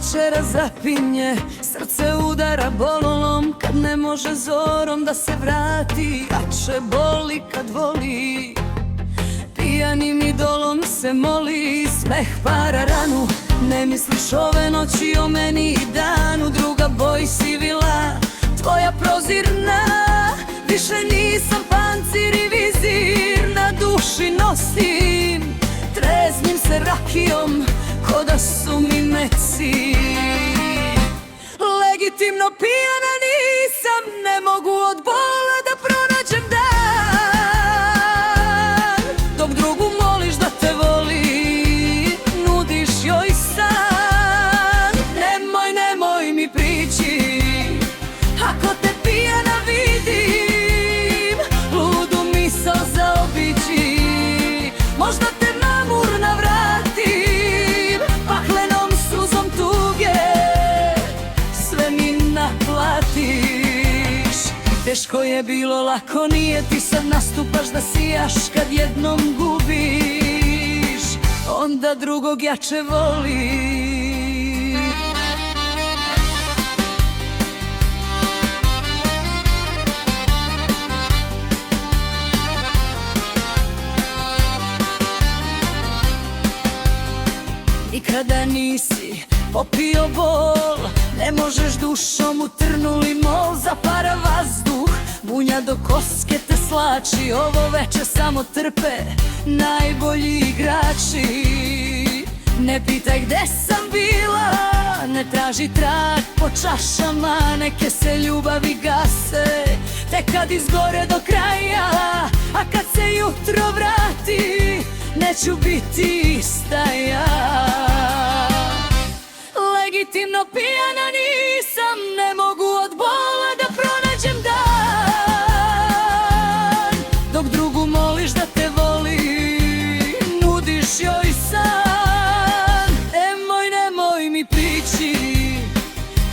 večera zapinje, srce udara bololom kad ne može zorom da se vrati. Jače boli kad voli, pijanim idolom se moli. Smeh para ranu, ne misliš ove noći o meni i danu. Druga boji sivila, tvoja prozirna, više nisam pancir i vizir. Na duši nosim, treznim se rakijom, ko da su mi meci. Legitimno pijana nisam, ne mogu od bola da pronađem dan. Dok drugu moliš da te voli, nudiš joj san. Nemoj, nemoj mi prići, ako te pijana vidim, ludu misao zaobići. Možda te mamurna vratim, paklenom suzom tuge sve mi naplatiš. Teško je bilo, lako nije, ti sad nastupaš da sijaš. Kad jednom gubiš, onda drugog jače voliš. Nikada nisi popio bol, ne možeš dušom u trnuli mol. Zapara vazduh, bunja do koske te slači. Ovo veče samo trpe najbolji igrači. Ne pitaj gde sam bila, ne traži trag po čašama. Neke se ljubavi gase tek kad izgore do kraja. A kad se jutro vrati, neću biti ista ja. Legitimno pijana nisam, ne mogu od bola da pronađem dan. Dok drugu moliš da te voli, nudiš joj san. Nemoj, nemoj mi prići,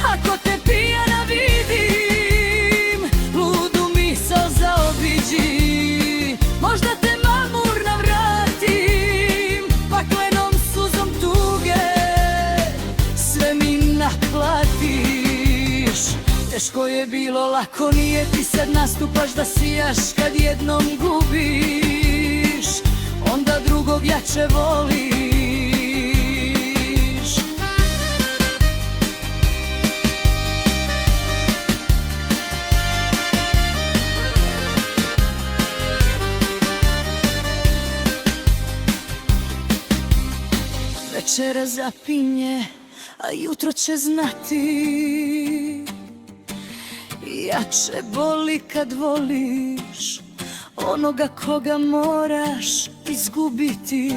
ako te pijana vidim, ludu misao zaobiđi. Možda te mamurna vratim, paklenom suzom tuge sve mi naplatiš. Teško je bilo, lako nije, ti sad nastupaš da sijaš. Kad jednom gubiš, onda drugog jače voliš. Večera zapinje, a jutro će znati. Jače boli kad voliš onoga koga moraš izgubiti.